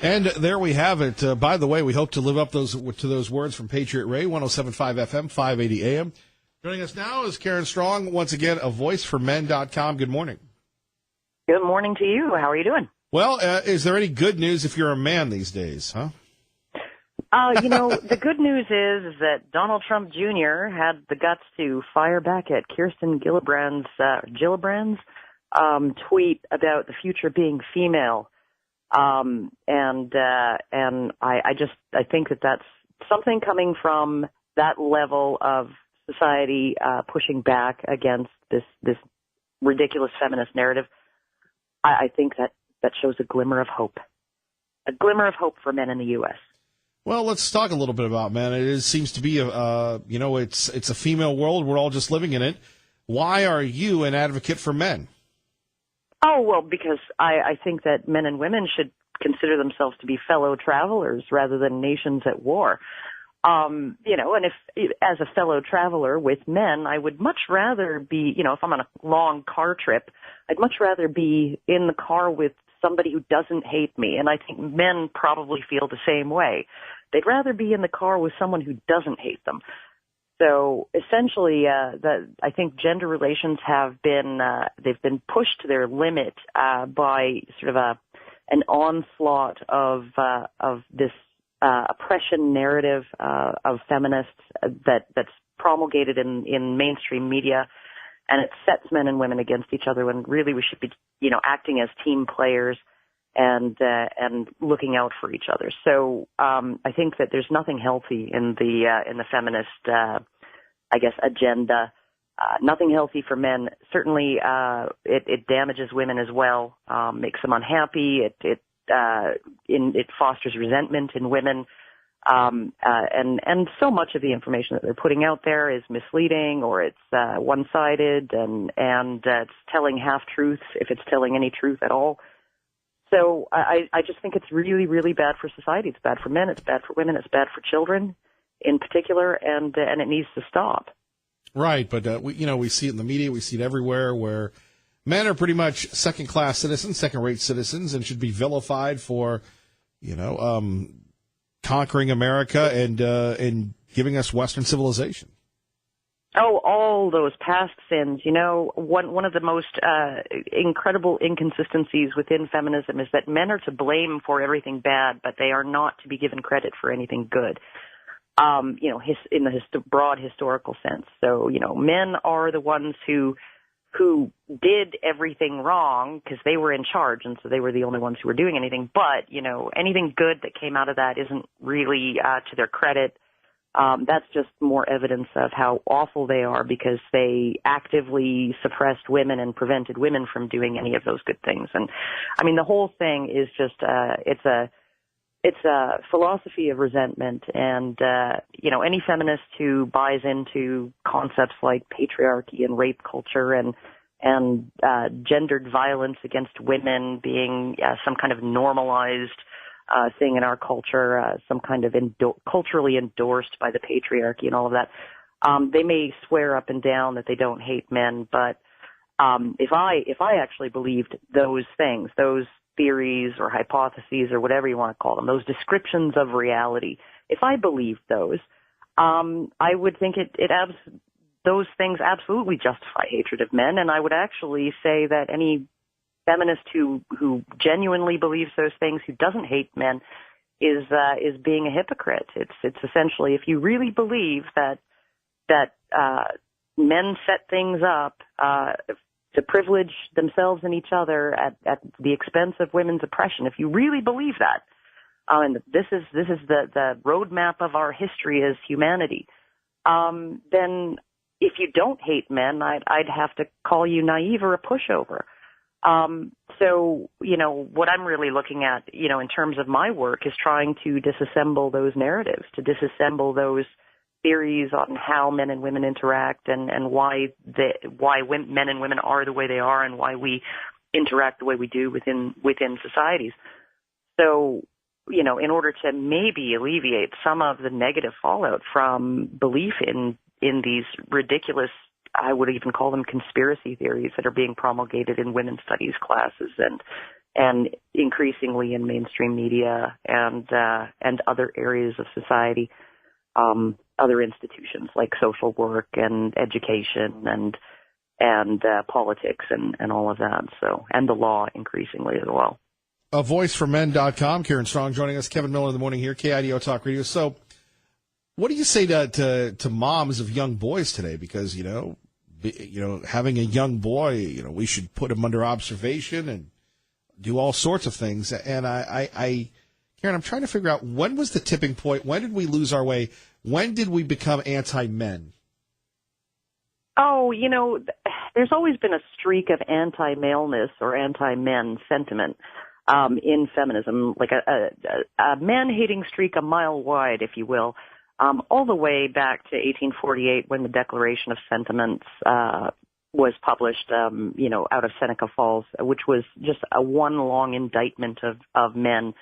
And there we have it. By the way, we hope to live up to those words from Patriot Ray, 107.5 FM, 580 AM. Joining us now is Karen Strong, once again, a voiceformen.com. Good morning. Good morning to you. How are you doing? Well, is there any good news if you're a man these days, huh? The good news is that Donald Trump Jr. had the guts to fire back at Kirsten Gillibrand's tweet about the future being female. I think that that's something coming from that level of society pushing back against this ridiculous feminist narrative. I think that shows a glimmer of hope for men in the U.S. Well, let's talk a little bit about men. It seems to be it's a female world. We're all just living in it. Why are you an advocate for men? Oh, well, because I think that men and women should consider themselves to be fellow travelers rather than nations at war. And if, as a fellow traveler with men, I would much rather be, if I'm on a long car trip, I'd much rather be in the car with somebody who doesn't hate me. And I think men probably feel the same way. They'd rather be in the car with someone who doesn't hate them. So essentially, I think gender relations have been they've been pushed to their limit by sort of an onslaught of this oppression narrative of feminists that's promulgated in mainstream media, and it sets men and women against each other when really we should be acting as team players and looking out for each other. So I think that there's nothing healthy in the feminist agenda. Nothing healthy for men. Certainly, it damages women as well. Makes them unhappy. It fosters resentment in women. And so much of the information that they're putting out there is misleading, or it's one-sided, and it's telling half-truths if it's telling any truth at all. So I just think it's really, really bad for society. It's bad for men. It's bad for women. It's bad for children in particular, and it needs to stop. Right, but we see it in the media. We see it everywhere where men are pretty much second-class citizens, second-rate citizens, and should be vilified for, conquering America and giving us Western civilization. Oh, all those past sins. One of the most incredible inconsistencies within feminism is that men are to blame for everything bad, but they are not to be given credit for anything good. In the broad historical sense. So, men are the ones who did everything wrong because they were in charge, and so they were the only ones who were doing anything. But, anything good that came out of that isn't really to their credit. That's just more evidence of how awful they are because they actively suppressed women and prevented women from doing any of those good things. And, the whole thing is just, it's a philosophy of resentment, and any feminist who buys into concepts like patriarchy and rape culture and gendered violence against women being some kind of normalized thing in our culture, some kind of culturally endorsed by the patriarchy and all of that. They may swear up and down that they don't hate men, but if I actually believed those things, those theories or hypotheses or whatever you want to call them, those descriptions of reality, if I believed those, I would think those things absolutely justify hatred of men, and I would actually say that any feminist who genuinely believes those things, who doesn't hate men, is being a hypocrite. It's essentially, if you really believe that men set things up to privilege themselves and each other at the expense of women's oppression, if you really believe that, and this is the roadmap of our history as humanity, then if you don't hate men, I'd have to call you naive or a pushover. So, what I'm really looking at, in terms of my work is trying to disassemble those narratives, to disassemble those theories on how men and women interact and why men and women are the way they are and why we interact the way we do within societies. So, in order to maybe alleviate some of the negative fallout from belief in these ridiculous, I would even call them conspiracy theories that are being promulgated in women's studies classes and increasingly in mainstream media and other areas of society, other institutions like social work and education and politics and all of that. So, and the law increasingly as well. A voiceformen.com. Karen Strong joining us. Kevin Miller in the morning here, KIDO Talk Radio. So, what do you say to moms of young boys today? Because having a young boy, we should put him under observation and do all sorts of things. And Karen, I'm trying to figure out, when was the tipping point? When did we lose our way? When did we become anti-men? Oh, there's always been a streak of anti-maleness or anti-men sentiment in feminism, like a man-hating streak a mile wide, if you will, all the way back to 1848 when the Declaration of Sentiments was published, out of Seneca Falls, which was just a one long indictment of men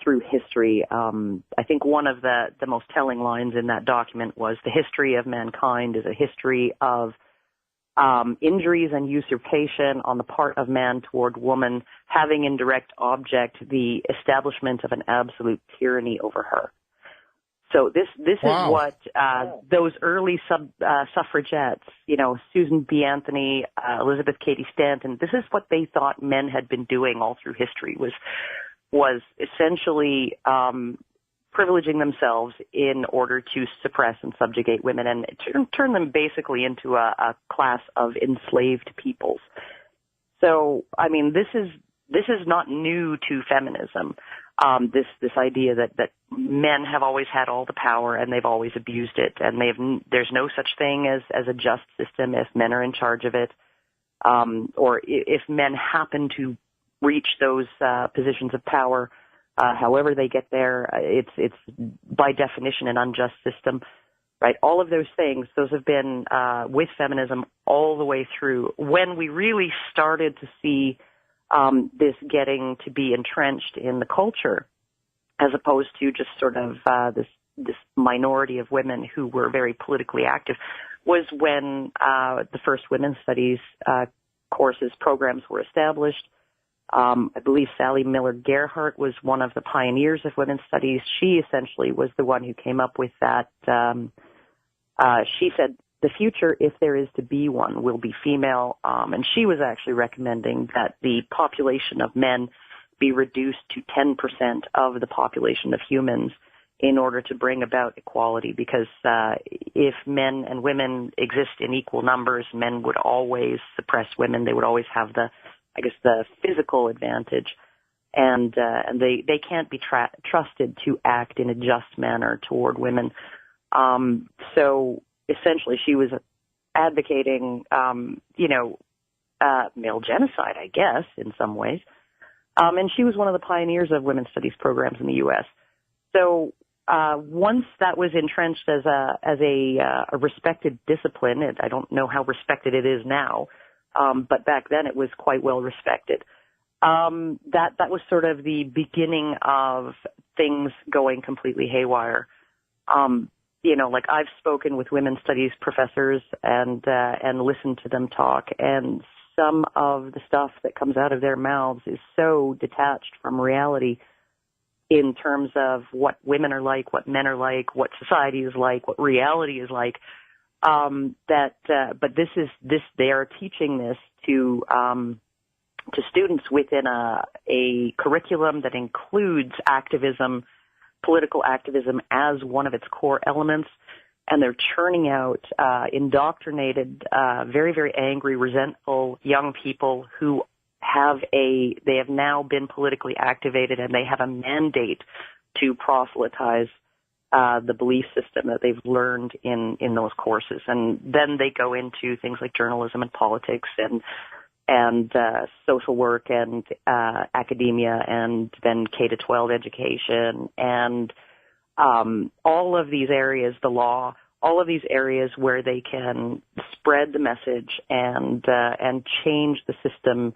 through history. I think one of the most telling lines in that document was, "The history of mankind is a history of injuries and usurpation on the part of man toward woman, having in direct object the establishment of an absolute tyranny over her." So this Wow. is what those early suffragettes, Susan B. Anthony, Elizabeth Cady Stanton, this is what they thought men had been doing all through history, was essentially privileging themselves in order to suppress and subjugate women and turn them basically into a class of enslaved peoples. So, I mean, this is not new to feminism. This idea that men have always had all the power and they've always abused it, and there's no such thing as a just system if men are in charge of it, or if men happen to reach those positions of power. However they get there, it's by definition an unjust system, right? All of those things, those have been with feminism all the way through. When we really started to see this getting to be entrenched in the culture, as opposed to just sort of this minority of women who were very politically active, was when the first women's studies programs were established. I believe Sally Miller Gerhardt was one of the pioneers of women's studies. She essentially was the one who came up with that. She said, "The future, if there is to be one, will be female." And she was actually recommending that the population of men be reduced to 10% of the population of humans in order to bring about equality. Because if men and women exist in equal numbers, men would always suppress women. They would always have the physical advantage, and they can't be trusted to act in a just manner toward women. So essentially, she was advocating, male genocide, I guess, in some ways. And she was one of the pioneers of women's studies programs in the U.S. So once that was entrenched as a respected discipline, and I don't know how respected it is now, but back then it was quite well respected. That was sort of the beginning of things going completely haywire. Like I've spoken with women's studies professors and listened to them talk, and some of the stuff that comes out of their mouths is so detached from reality in terms of what women are like, what men are like, what society is like, what reality is like. But they are teaching this to students within a curriculum that includes activism, political activism as one of its core elements, and they're churning out indoctrinated, very, very angry, resentful young people who they have now been politically activated, and they have a mandate to proselytize the belief system that they've learned in those courses. And then they go into things like journalism and politics and social work and academia, and then K-12 education, and all of these areas, the law, all of these areas where they can spread the message and change the system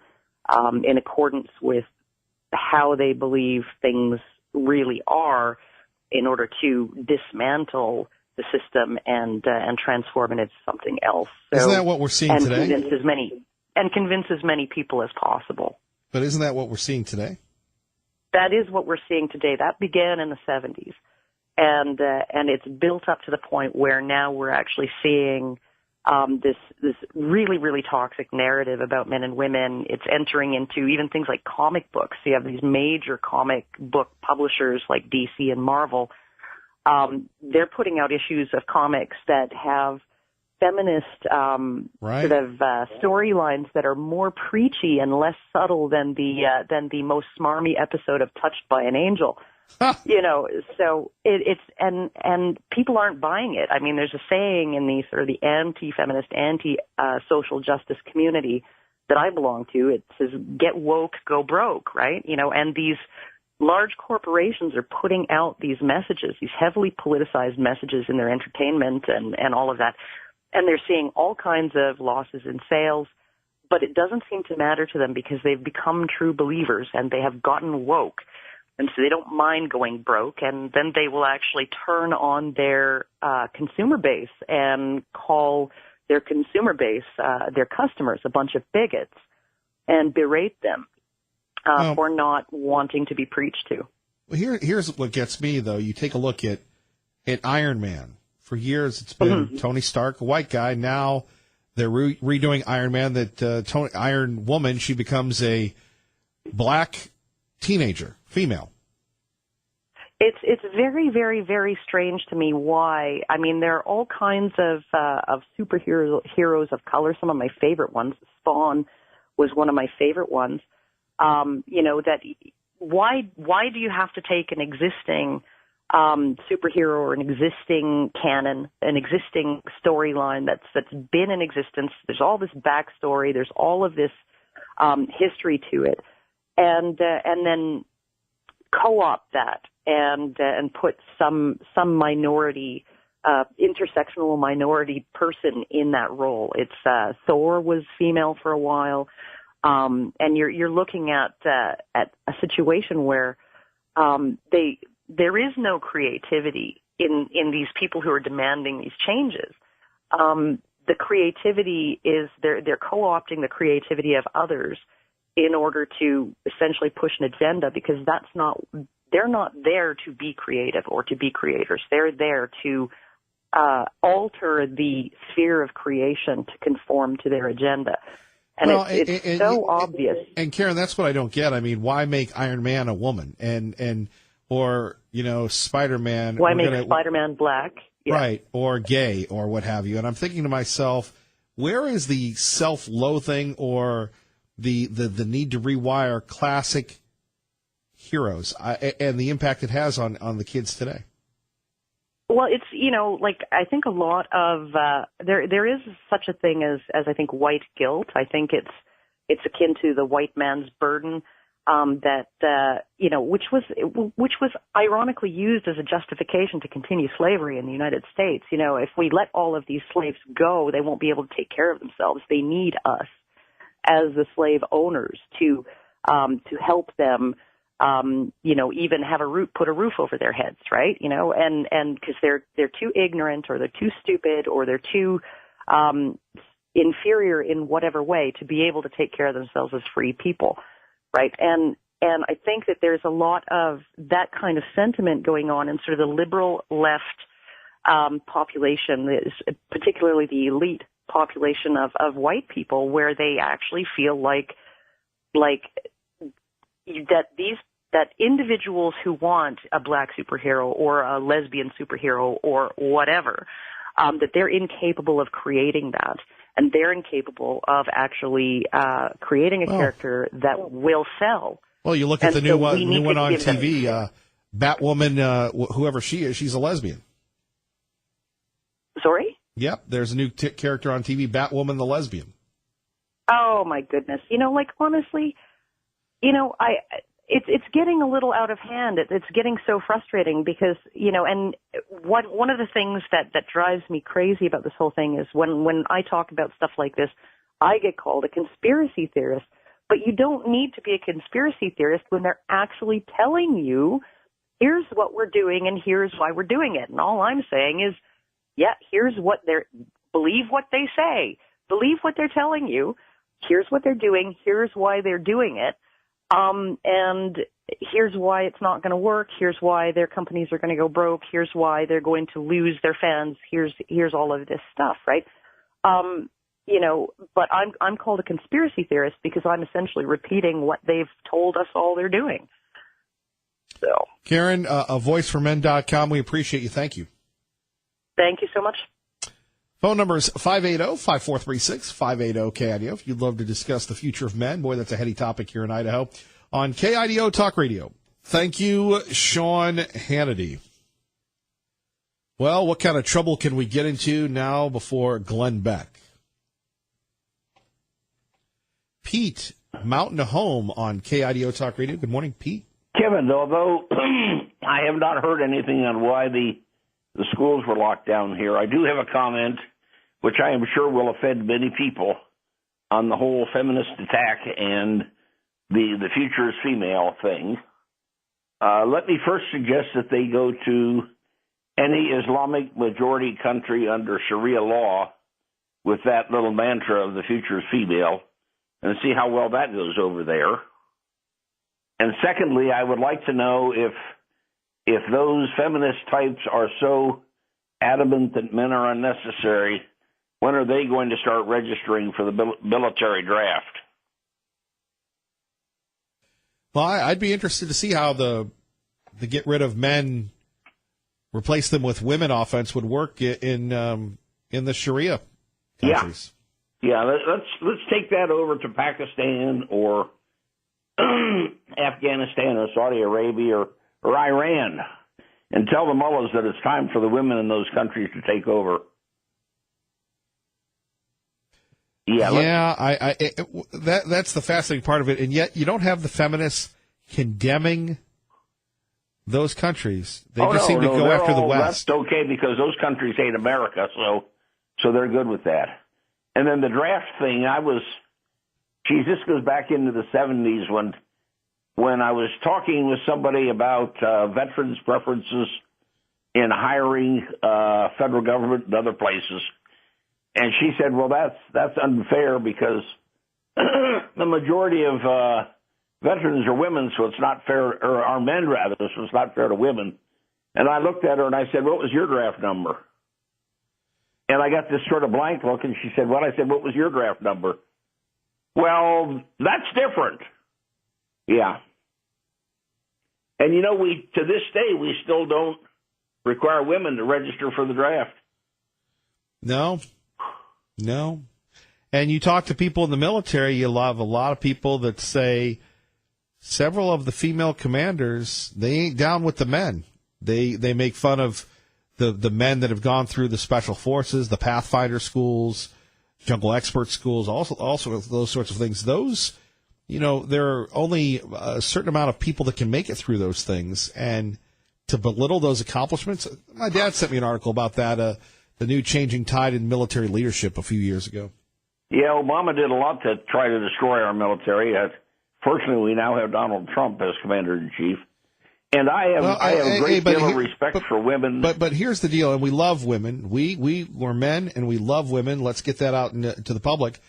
in accordance with how they believe things really are, in order to dismantle the system and transform it into something else. So, isn't that what we're seeing today? Convince as many people as possible. But isn't that what we're seeing today? That is what we're seeing today. That began in the 70s. And it's built up to the point where now we're actually seeing this really, really toxic narrative about men and women. It's entering into even things like comic books. You have these major comic book publishers like DC and Marvel. They're putting out issues of comics that have feminist Right. sort of storylines that are more preachy and less subtle than the most smarmy episode of Touched by an Angel. So it's and people aren't buying it. I mean, there's a saying in the sort of the anti-feminist, social justice community that I belong to. It says, "Get woke, go broke," right? And these large corporations are putting out these messages, these heavily politicized messages in their entertainment and all of that. And they're seeing all kinds of losses in sales, but it doesn't seem to matter to them because they've become true believers and they have gotten woke. And so they don't mind going broke, and then they will actually turn on their consumer base and call their consumer base, their customers, a bunch of bigots and berate them for not wanting to be preached to. Well, here's what gets me, though. You take a look at Iron Man. For years, it's been Tony Stark, a white guy. Now they're redoing Iron Man. That Iron Woman, she becomes a black teenager, female. It's very, very, very strange to me why. I mean, there are all kinds of heroes of color. Some of my favorite ones. Spawn was one of my favorite ones. That why do you have to take an existing superhero or an existing canon, an existing storyline that's been in existence? There's all this backstory. There's all of this history to it, and then co-opt that and put some minority, intersectional minority person in that role. It's Thor was female for a while, and you're looking at a situation where there is no creativity in these people who are demanding these changes. The creativity is they're co-opting the creativity of others in order to essentially push an agenda, because they're not there to be creative or to be creators. They're there to alter the sphere of creation to conform to their agenda. And it's so obvious. And Karen, that's what I don't get. I mean, why make Iron Man a woman or Spider-Man? Why make Spider-Man black? Yeah. Right, or gay or what have you. And I'm thinking to myself, where is the self-loathing or the need to rewire classic heroes and the impact it has on the kids today? Well, it's, I think a lot of, there is such a thing as I think white guilt. I think it's akin to the white man's burden, which was ironically used as a justification to continue slavery in the United States. If we let all of these slaves go, they won't be able to take care of themselves. They need us as the slave owners to help them, even have put a roof over their heads, right? And because they're too ignorant or they're too stupid or they're too, inferior in whatever way to be able to take care of themselves as free people, right? And I think that there's a lot of that kind of sentiment going on in sort of the liberal left, population, particularly the elite population of white people, where they actually feel like that individuals who want a black superhero or a lesbian superhero or whatever, that they're incapable of creating that, and they're incapable of actually creating a character that will sell. Well, you look at the new one on TV, Batwoman, whoever she is, she's a lesbian. Sorry? Yep, there's a new character on TV, Batwoman the lesbian. Oh my goodness! Honestly, it's getting a little out of hand. It's getting so frustrating because and one of the things that drives me crazy about this whole thing is when I talk about stuff like this, I get called a conspiracy theorist. But you don't need to be a conspiracy theorist when they're actually telling you, here's what we're doing and here's why we're doing it. And all I'm saying is, yeah, here's what believe what they say. Believe what they're telling you. Here's what they're doing. Here's why they're doing it. And here's why it's not going to work. Here's why their companies are going to go broke. Here's why they're going to lose their fans. Here's all of this stuff, right? But I'm called a conspiracy theorist because I'm essentially repeating what they've told us all they're doing. So, Karen, a voiceformen.com. We appreciate you. Thank you. Thank you so much. Phone number is 580-5436, 580-KIDO. If you'd love to discuss the future of men, boy, that's a heady topic here in Idaho on KIDO Talk Radio. Thank you, Sean Hannity. Well, what kind of trouble can we get into now before Glenn Beck? Pete, Mountain Home on KIDO Talk Radio. Good morning, Pete. Kevin, although I have not heard anything on why the schools were locked down here, I do have a comment, which I am sure will offend many people, on the whole feminist attack and the future is female thing. Let me first suggest that they go to any Islamic majority country under Sharia law with that little mantra of the future is female and see how well that goes over there. And secondly, I would like to know if those feminist types are so adamant that men are unnecessary, when are they going to start registering for the military draft? Well, I'd be interested to see how the get rid of men, replace them with women offense would work in the Sharia countries. Yeah. Let's take that over to Pakistan or Afghanistan or Saudi Arabia or Iran and tell the mullahs that it's time for the women in those countries to take over. That's the fascinating part of it, and yet you don't have the feminists condemning those countries. They seem to go after the West. That's okay because those countries hate America, so they're good with that. And then the draft thing, this goes back into the 70s when I was talking with somebody about veterans' preferences in hiring federal government and other places. And she said, well, that's unfair because the majority of veterans are women, so it's not fair, or are men rather, so it's not fair to women. And I looked at her and I said, what was your draft number? And I got this sort of blank look, and she said, well, I said, what was your draft number? Well, that's different. Yeah. And, to this day, we still don't require women to register for the draft. No. And you talk to people in the military, you'll have a lot of people that say several of the female commanders, they ain't down with the men. They make fun of the men that have gone through the special forces, the Pathfinder schools, jungle expert schools, also those sorts of things. Those, there are only a certain amount of people that can make it through those things. And to belittle those accomplishments, my dad sent me an article about that, the new changing tide in military leadership a few years ago. Yeah, Obama did a lot to try to destroy our military. Fortunately, we now have Donald Trump as commander-in-chief. And I have a great deal of respect for women. But here's the deal, and we love women. We're men, and we love women. Let's get that out to the public.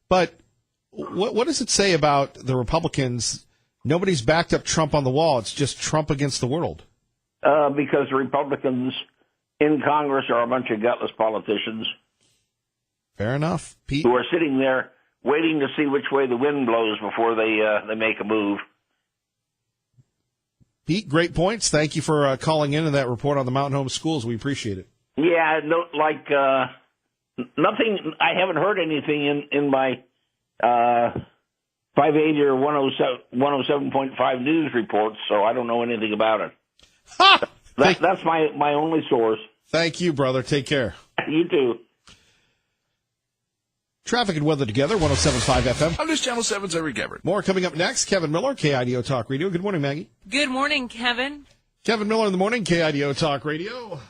But what does it say about the Republicans? Nobody's backed up Trump on the wall. It's just Trump against the world. Because the Republicans in Congress are a bunch of gutless politicians. Fair enough, Pete. Who are sitting there waiting to see which way the wind blows before they make a move. Pete, great points. Thank you for calling in that report on the Mountain Home Schools. We appreciate it. Yeah, nothing. I haven't heard anything in my 580 or 107.5 news reports, so I don't know anything about it. Ha! That's my only source. Thank you, brother. Take care. You too. Traffic and weather together, 107.5 FM. I'm just Channel 7's Eric Everett. More coming up next. Kevin Miller, KIDO Talk Radio. Good morning, Maggie. Good morning, Kevin. Kevin Miller in the morning, KIDO Talk Radio.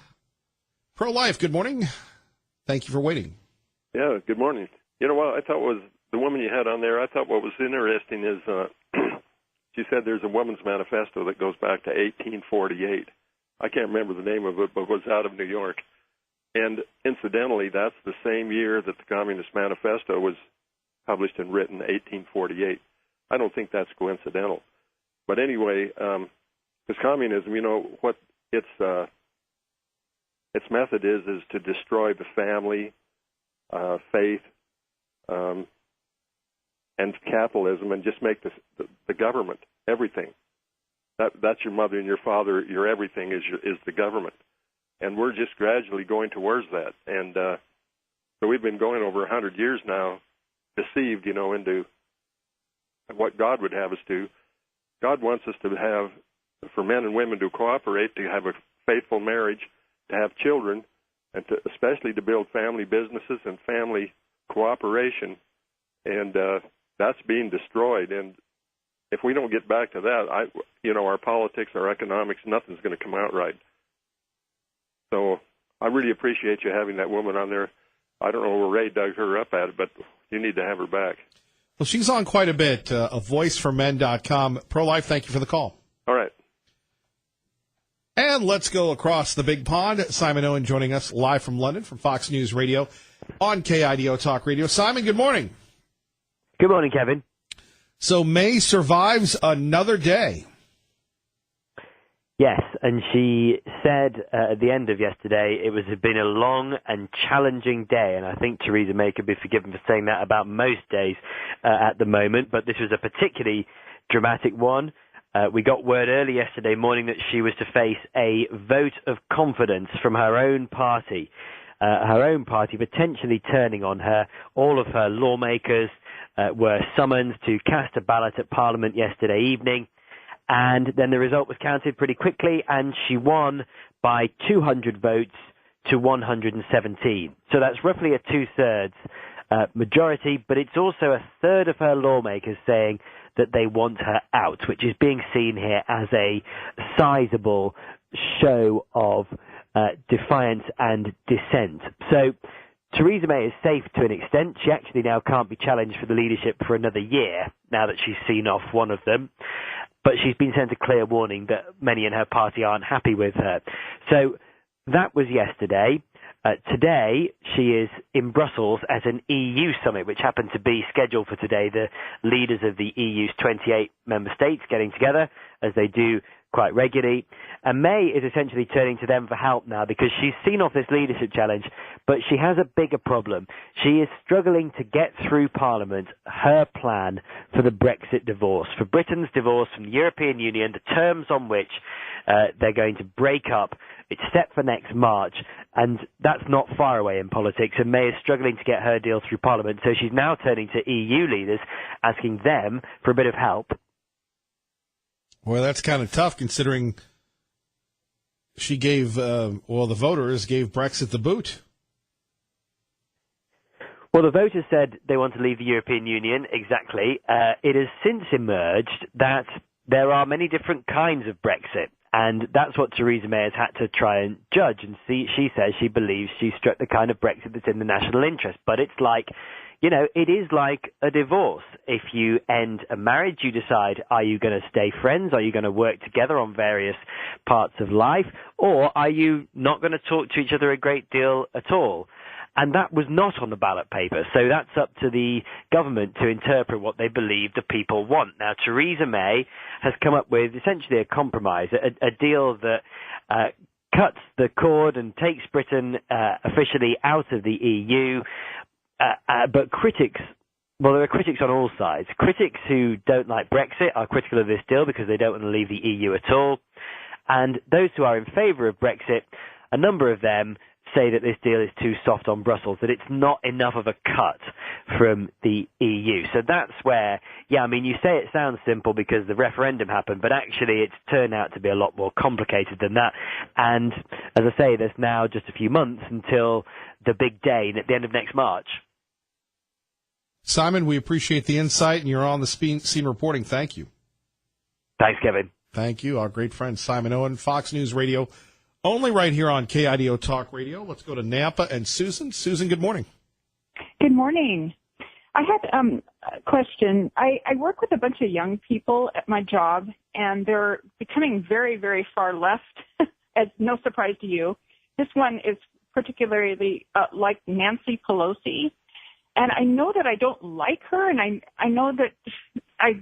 Pro-life, good morning. Thank you for waiting. Yeah, good morning. You know what I thought was the woman you had on there, I thought what was interesting is she said there's a woman's manifesto that goes back to 1848. I can't remember the name of it, but it was out of New York. And incidentally, that's the same year that the Communist Manifesto was published and written, 1848. I don't think that's coincidental. But anyway, because communism, what its method is to destroy the family, faith, and capitalism, and just make the government everything. That's your mother and your father. Your everything is the government, and we're just gradually going towards that. And so we've been going over 100 years now, deceived, into what God would have us do. God wants us to have, for men and women to cooperate, to have a faithful marriage, to have children, and especially to build family businesses and family cooperation. And that's being destroyed. And if we don't get back to that, our politics, our economics, nothing's going to come out right. So I really appreciate you having that woman on there. I don't know where Ray dug her up at it, but you need to have her back. Well, she's on quite a bit. A voiceformen.com. Pro-Life, thank you for the call. All right. And let's go across the big pond. Simon Owen joining us live from London from Fox News Radio on KIDO Talk Radio. Simon, good morning. Good morning, Kevin. So May survives another day. Yes, and she said at the end of yesterday it had been a long and challenging day, and I think Theresa May could be forgiven for saying that about most days at the moment, but this was a particularly dramatic one. We got word early yesterday morning that she was to face a vote of confidence from her own party potentially turning on her. All of her lawmakers were summoned to cast a ballot at Parliament yesterday evening. And then the result was counted pretty quickly, and she won by 200 votes to 117. So that's roughly a two-thirds majority, but it's also a third of her lawmakers saying that they want her out, which is being seen here as a sizable show of defiance and dissent. So Theresa May is safe to an extent. She actually now can't be challenged for the leadership for another year, now that she's seen off one of them. But she's been sent a clear warning that many in her party aren't happy with her. So that was yesterday. Today, she is in Brussels at an EU summit, which happened to be scheduled for today. The leaders of the EU's 28 member states getting together, as they do quite regularly. And May is essentially turning to them for help now because she's seen off this leadership challenge, but she has a bigger problem. She is struggling to get through Parliament her plan for the Brexit divorce, for Britain's divorce from the European Union, the terms on which they're going to break up. It's set for next March, and that's not far away in politics, and May is struggling to get her deal through Parliament, so she's now turning to EU leaders, asking them for a bit of help. Well, that's kind of tough considering she gave, the voters gave Brexit the boot. Well, the voters said they want to leave the European Union, exactly. It has since emerged that there are many different kinds of Brexit, and that's what Theresa May has had to try and judge. And see, she says she believes she struck the kind of Brexit that's in the national interest. But it's like, it is like a divorce. If you end a marriage, you decide, are you going to stay friends? Are you going to work together on various parts of life? Or are you not going to talk to each other a great deal at all? And that was not on the ballot paper. So that's up to the government to interpret what they believe the people want. Now, Theresa May has come up with essentially a compromise, a deal that cuts the cord and takes Britain officially out of the EU. But critics, well, there are critics on all sides. Critics who don't like Brexit are critical of this deal because they don't want to leave the EU at all. And those who are in favour of Brexit, a number of them say that this deal is too soft on Brussels, that it's not enough of a cut from the EU. So that's where, you say it sounds simple because the referendum happened, but actually it's turned out to be a lot more complicated than that. And as I say, there's now just a few months until the big day at the end of next March. Simon, we appreciate the insight, and you're on the scene reporting. Thank you. Thanks, Kevin. Thank you. Our great friend Simon Owen, Fox News Radio, only right here on KIDO Talk Radio. Let's go to Nampa and Susan. Susan, good morning. Good morning. I had a question. I work with a bunch of young people at my job, and they're becoming very, very far left, as no surprise to you. This one is particularly like Nancy Pelosi. And I know that I don't like her, and I know that I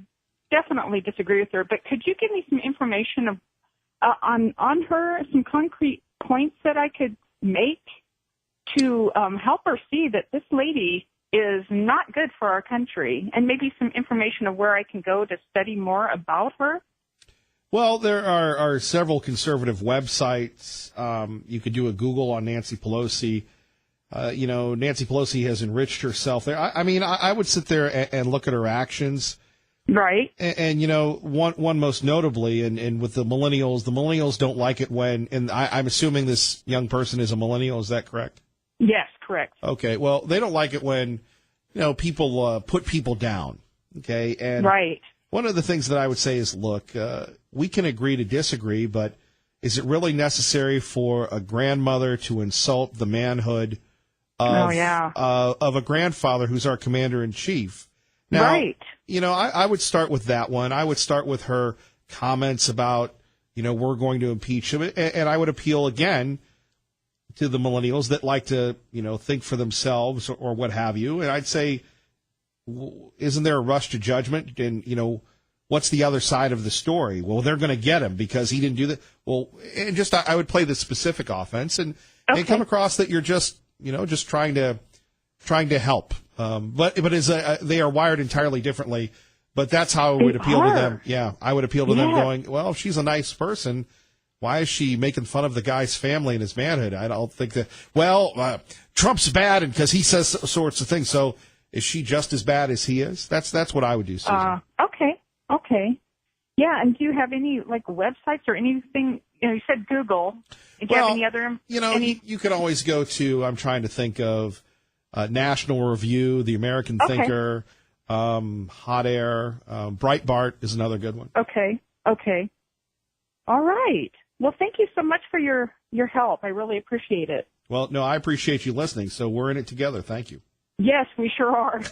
definitely disagree with her, but could you give me some information on her, some concrete points that I could make to help her see that this lady is not good for our country, and maybe some information of where I can go to study more about her? Well, there are several conservative websites. You could do a Google on Nancy Pelosi. Nancy Pelosi has enriched herself there. I would sit there and look at her actions. Right. And one most notably, and with the millennials don't like it when, and I'm assuming this young person is a millennial, is that correct? Yes, correct. Okay, well, they don't like it when, people put people down, okay? And right. One of the things that I would say is, look, we can agree to disagree, but is it really necessary for a grandmother to insult the manhood of a grandfather who's our commander-in-chief? Now, right. I would start with that one. I would start with her comments about, we're going to impeach him. And I would appeal again to the millennials that like to, think for themselves or what have you. And I'd say, isn't there a rush to judgment? And, what's the other side of the story? Well, they're going to get him because he didn't do that. Well, and just I would play the specific offense and come across that you're just, just trying to help. But they are wired entirely differently. But that's how I would appeal to them. Yeah, I would appeal to them going, well, if she's a nice person, why is she making fun of the guy's family and his manhood? I don't think that. Well, Trump's bad because he says sorts of things. So is she just as bad as he is? That's what I would do, Susan. Okay. Yeah, and do you have any websites or anything? You said Google. Do you have any other? You could always go to. I'm trying to think of National Review, The American Thinker, Hot Air, Breitbart is another good one. Okay. All right. Well, thank you so much for your help. I really appreciate it. Well, no, I appreciate you listening. So we're in it together. Thank you. Yes, we sure are.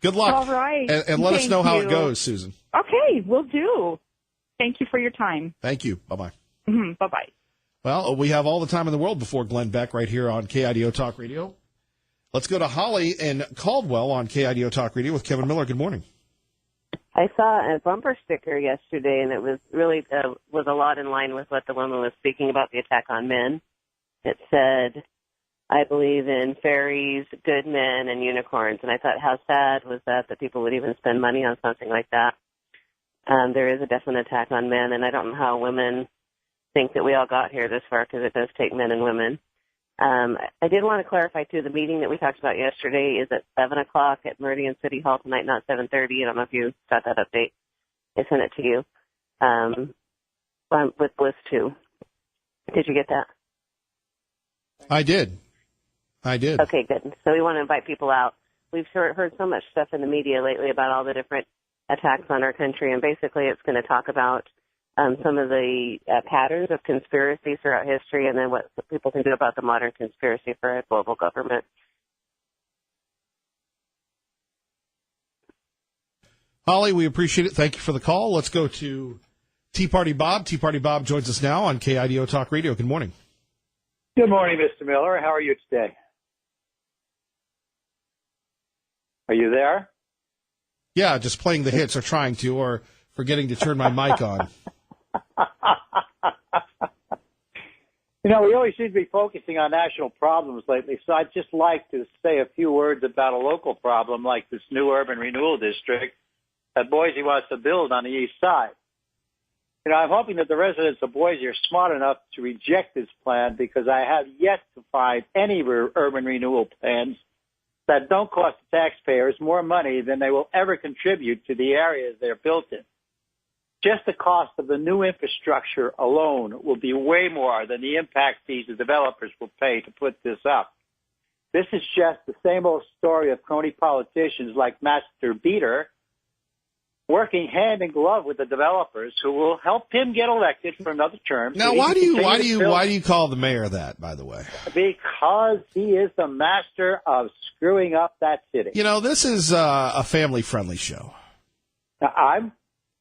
Good luck. All right. And let us know how it goes, Susan. Okay, will do. Thank you for your time. Thank you. Bye-bye. Mm-hmm. Bye-bye. Well, we have all the time in the world before Glenn Beck right here on KIDO Talk Radio. Let's go to Holly in Caldwell on KIDO Talk Radio with Kevin Miller. Good morning. I saw a bumper sticker yesterday, and it was really was a lot in line with what the woman was speaking about, the attack on men. It said, I believe in fairies, good men, and unicorns. And I thought, how sad was that people would even spend money on something like that. There is a definite attack on men, and I don't know how women think that we all got here this far, because it does take men and women. I did want to clarify, too, the meeting that we talked about yesterday is at 7 o'clock at Meridian City Hall tonight, not 7:30. I don't know if you got that update. I sent it to you with Bliss, too. Did you get that? I did. Okay, good. So we want to invite people out. We've heard so much stuff in the media lately about all the different attacks on our country, and basically it's going to talk about some of the patterns of conspiracy throughout history, and then what people can do about the modern conspiracy for a global government. Holly, we appreciate it. Thank you for the call. Let's go to Tea Party Bob. Tea Party Bob joins us now on KIDO Talk Radio. Good morning. Good morning, Mr. Miller. How are you today? Are you there? Yeah, just playing the hits or trying to, or forgetting to turn my mic on. We always seem to be focusing on national problems lately, so I'd just like to say a few words about a local problem like this new urban renewal district that Boise wants to build on the east side. I'm hoping that the residents of Boise are smart enough to reject this plan, because I have yet to find any urban renewal plans that don't cost the taxpayers more money than they will ever contribute to the areas they're built in. Just the cost of the new infrastructure alone will be way more than the impact fees the developers will pay to put this up. This is just the same old story of crony politicians like Master Beater working hand in glove with the developers who will help him get elected for another term. Now, so why do you call the mayor that, by the way? Because he is the master of screwing up that city. This is a family-friendly show. Now, I'm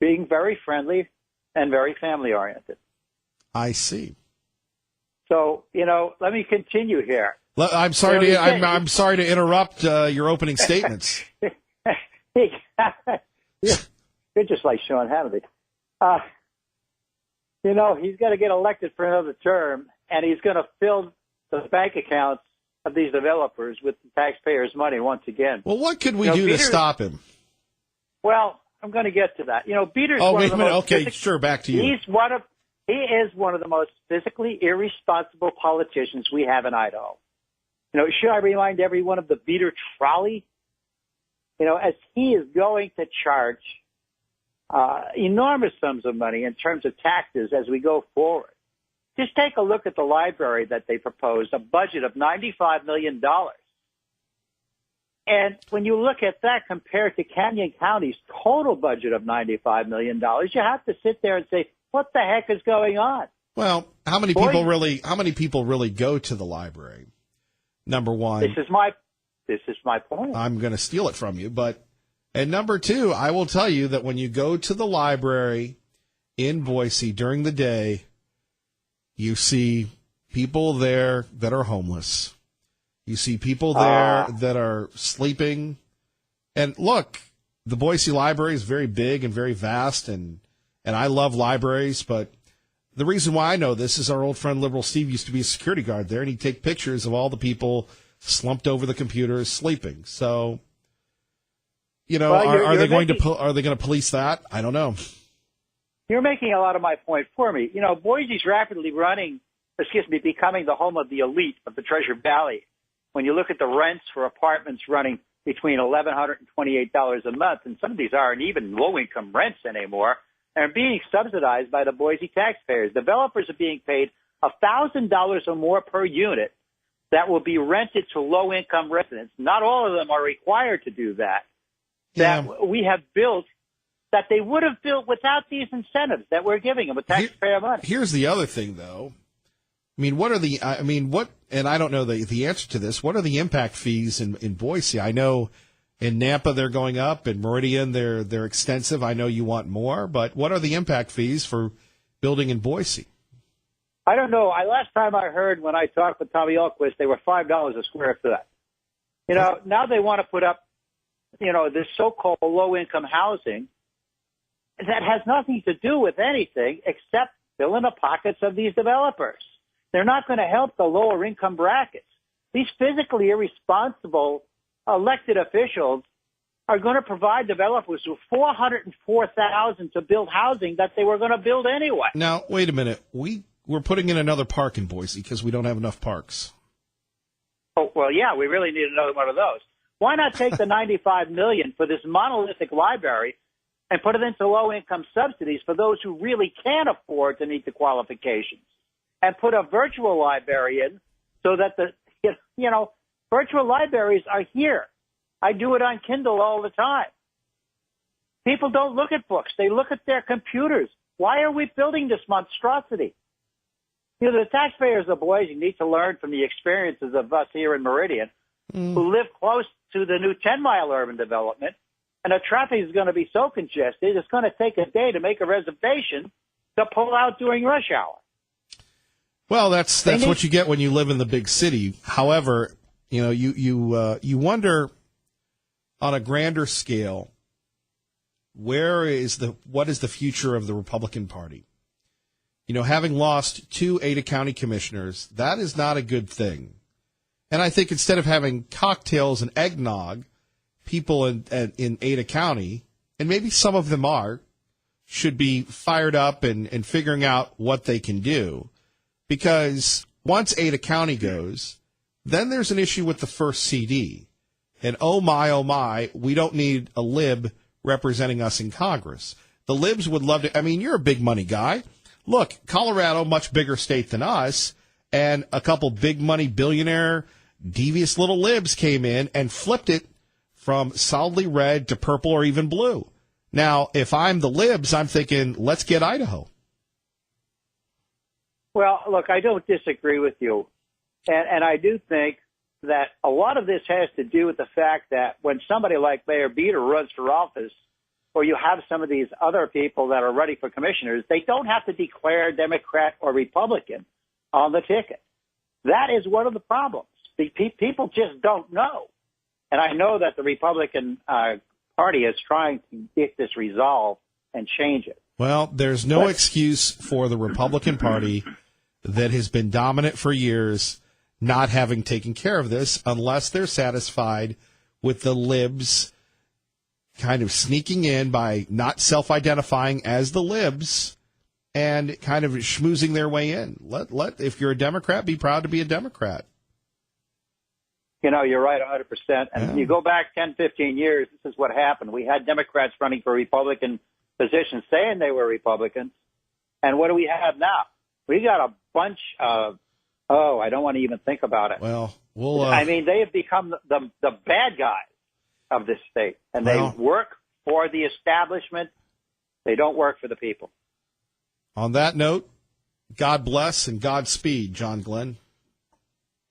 being very friendly and very family-oriented. I see. So, let me continue here. I'm sorry I'm sorry to interrupt your opening statements. You're just like Sean Hannity. He's going to get elected for another term, and he's going to fill the bank accounts of these developers with the taxpayers' money once again. Well, what could we do to stop him? Well, I'm going to get to that. Beater's Oh, one wait of a the minute. most Okay, sure, back to you. He is one of the most physically irresponsible politicians we have in Idaho. Should I remind everyone of the Beater trolley? As he is going to charge enormous sums of money in terms of taxes as we go forward. Just take a look at the library that they proposed, a budget of $95 million. And when you look at that compared to Canyon County's total budget of $95 million, you have to sit there and say, what the heck is going on? Well, how many people really go to the library? Number one. This is my point. I'm going to steal it from you, and number two, I will tell you that when you go to the library in Boise during the day, you see people there that are homeless. You see people there that are sleeping. And look, the Boise Library is very big and very vast, and I love libraries, but the reason why I know this is our old friend Liberal Steve used to be a security guard there, and he'd take pictures of all the people slumped over the computers sleeping. So, are they going to police that? I don't know. You're making a lot of my point for me. Boise's rapidly becoming the home of the elite of the Treasure Valley. When you look at the rents for apartments running between $1,100 and $28 a month, and some of these aren't even low-income rents anymore, and are being subsidized by the Boise taxpayers. Developers are being paid $1,000 or more per unit that will be rented to low-income residents. Not all of them are required to do that. That we have built that they would have built without these incentives that we're giving them with taxpayer money. Here's the other thing, though. And I don't know the answer to this. What are the impact fees in Boise? I know in Nampa they're going up, in Meridian they're extensive. I know you want more, but what are the impact fees for building in Boise? I don't know. Last time I heard when I talked with Tommy Elquist, they were $5 a square foot. Now they want to put up, this so-called low-income housing that has nothing to do with anything except fill in the pockets of these developers. They're not going to help the lower income brackets. These physically irresponsible elected officials are going to provide developers with $404,000 to build housing that they were going to build anyway. Now, wait a minute. We're putting in another park in Boise because we don't have enough parks. Oh, well, yeah, we really need another one of those. Why not take the $95 million for this monolithic library and put it into low-income subsidies for those who really can't afford to meet the qualifications, and put a virtual library in so that virtual libraries are here. I do it on Kindle all the time. People don't look at books. They look at their computers. Why are we building this monstrosity? The taxpayers of Boise need to learn from the experiences of us here in Meridian who live close to the new 10-mile urban development, and the traffic is going to be so congested, it's going to take a day to make a reservation to pull out during rush hour. Well, that's what you get when you live in the big city. However, you wonder on a grander scale, what is the future of the Republican Party? Having lost 2 Ada County commissioners, that is not a good thing. And I think instead of having cocktails and eggnog, people in Ada County, and maybe some of them should be fired up and figuring out what they can do. Because once Ada County goes, then there's an issue with the first CD. And oh my, we don't need a lib representing us in Congress. The libs would love to. You're a big money guy. Look, Colorado, much bigger state than us, and a couple big money billionaire devious little libs came in and flipped it from solidly red to purple or even blue. Now, if I'm the libs, I'm thinking, let's get Idaho. Well, look, I don't disagree with you. And I do think that a lot of this has to do with the fact that when somebody like Mayor Beater runs for office, or you have some of these other people that are running for commissioners, they don't have to declare Democrat or Republican on the ticket. That is one of the problems. People just don't know. And I know that the Republican Party is trying to get this resolved and change it. Well, there's no excuse for the Republican Party that has been dominant for years not having taken care of this unless they're satisfied with the libs kind of sneaking in by not self-identifying as the libs and kind of schmoozing their way in. Let if you're a Democrat, be proud to be a Democrat. You know, you're right 100%. And you go back 10, 15 years, this is what happened. We had Democrats running for Republican positions saying they were Republicans. And what do we have now? We got a bunch of, I don't want to even think about it. Well, I mean, they have become the bad guys of this state. And they work for the establishment. They don't work for the people. On that note, God bless and Godspeed, John Glenn.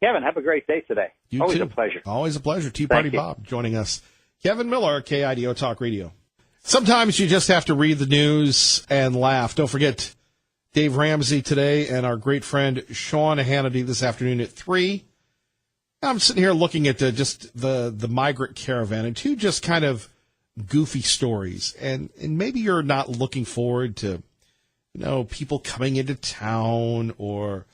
Kevin, have a great day today. You Always too. a pleasure. Always a pleasure. Tea Party Bob joining us. Kevin Miller, KIDO Talk Radio. Sometimes you just have to read the news and laugh. Don't forget Dave Ramsey today and our great friend Sean Hannity this afternoon at 3. I'm sitting here looking at the migrant caravan and two just kind of goofy stories. And maybe you're not looking forward to, people coming into town or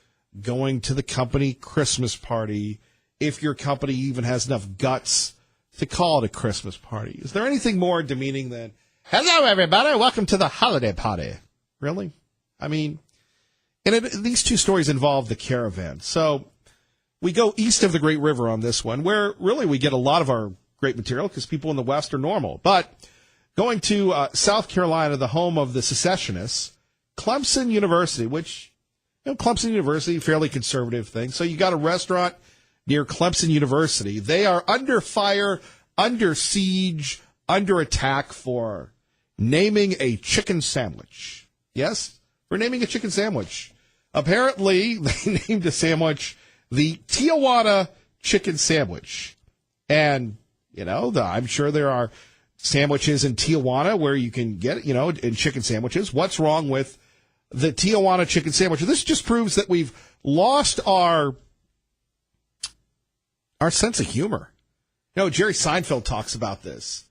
going to the company Christmas party if your company even has enough guts to call it a Christmas party. Is there anything more demeaning than, hello, everybody, welcome to the holiday party? Really? I mean, these two stories involve the caravan. So we go east of the Great River on this one, where really we get a lot of our great material because people in the West are normal. But going to South Carolina, the home of the secessionists, Clemson University, which, Clemson University, fairly conservative thing. So you got a restaurant near Clemson University. They are under fire, under siege, under attack for naming a chicken sandwich. Yes, for naming a chicken sandwich. Apparently, they named a sandwich the Tijuana chicken sandwich. And, I'm sure there are sandwiches in Tijuana where you can get, in chicken sandwiches. What's wrong with the Tijuana chicken sandwich? This just proves that we've lost our sense of humor. Jerry Seinfeld talks about this.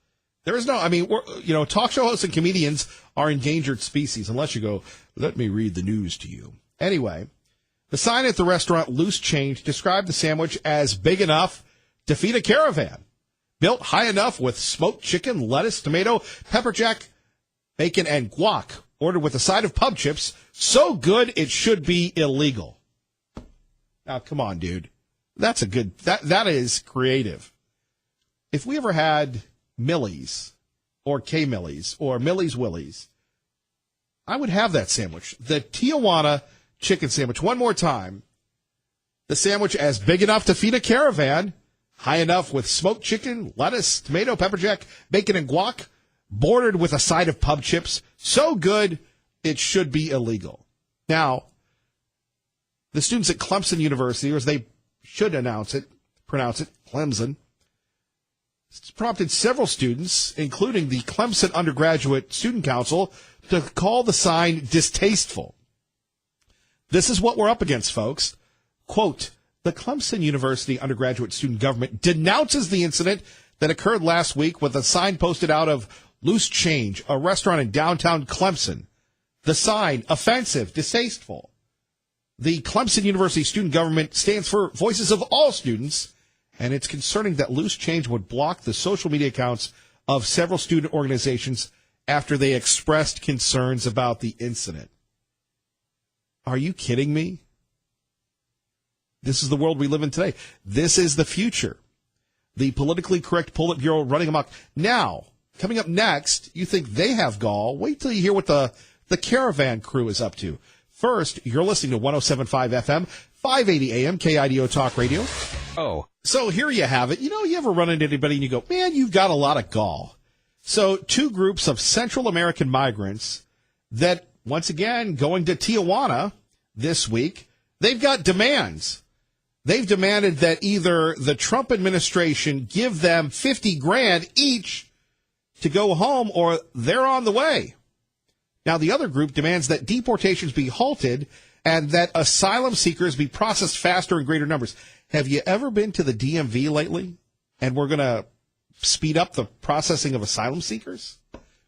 There is talk show hosts and comedians are endangered species unless you go, let me read the news to you. Anyway, the sign at the restaurant Loose Change described the sandwich as big enough to feed a caravan, built high enough with smoked chicken, lettuce, tomato, pepper jack, bacon, and guac, ordered with a side of pub chips, so good it should be illegal. Now, come on, dude. That's that is creative. If we ever had Millie's or K-Millie's or Millie's Willie's, I would have that sandwich. The Tijuana chicken sandwich. One more time. The sandwich as big enough to feed a caravan, high enough with smoked chicken, lettuce, tomato, pepper jack, bacon, and guac, bordered with a side of pub chips. So good, it should be illegal. Now, the students at Clemson University, or as they should pronounce it, Clemson, it's prompted several students, including the Clemson Undergraduate Student Council, to call the sign distasteful. This is what we're up against, folks. Quote, the Clemson University undergraduate student government denounces the incident that occurred last week with a sign posted out of Loose Change, a restaurant in downtown Clemson. The sign, offensive, distasteful. The Clemson University student government stands for voices of all students, and it's concerning that Loose Change would block the social media accounts of several student organizations after they expressed concerns about the incident. Are you kidding me? This is the world we live in today. This is the future. The politically correct Politburo running amok. Now, coming up next, you think they have gall. Wait till you hear what the Caravan crew is up to. First, you're listening to 107.5 FM, 580 AM, KIDO Talk Radio. Oh. So here you have it. You ever run into anybody and you go, man, you've got a lot of gall. So two groups of Central American migrants that, once again, going to Tijuana this week, they've got demands. They've demanded that either the Trump administration give them $50,000 each to go home or they're on the way. Now, the other group demands that deportations be halted and that asylum seekers be processed faster in greater numbers. Have you ever been to the DMV lately? And we're going to speed up the processing of asylum seekers?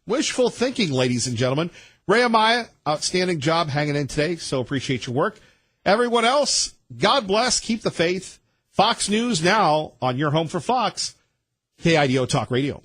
Wishful thinking, ladies and gentlemen. Ray Amaya, outstanding job hanging in today. So appreciate your work. Everyone else, God bless. Keep the faith. Fox News now on your home for Fox, KIDO Talk Radio.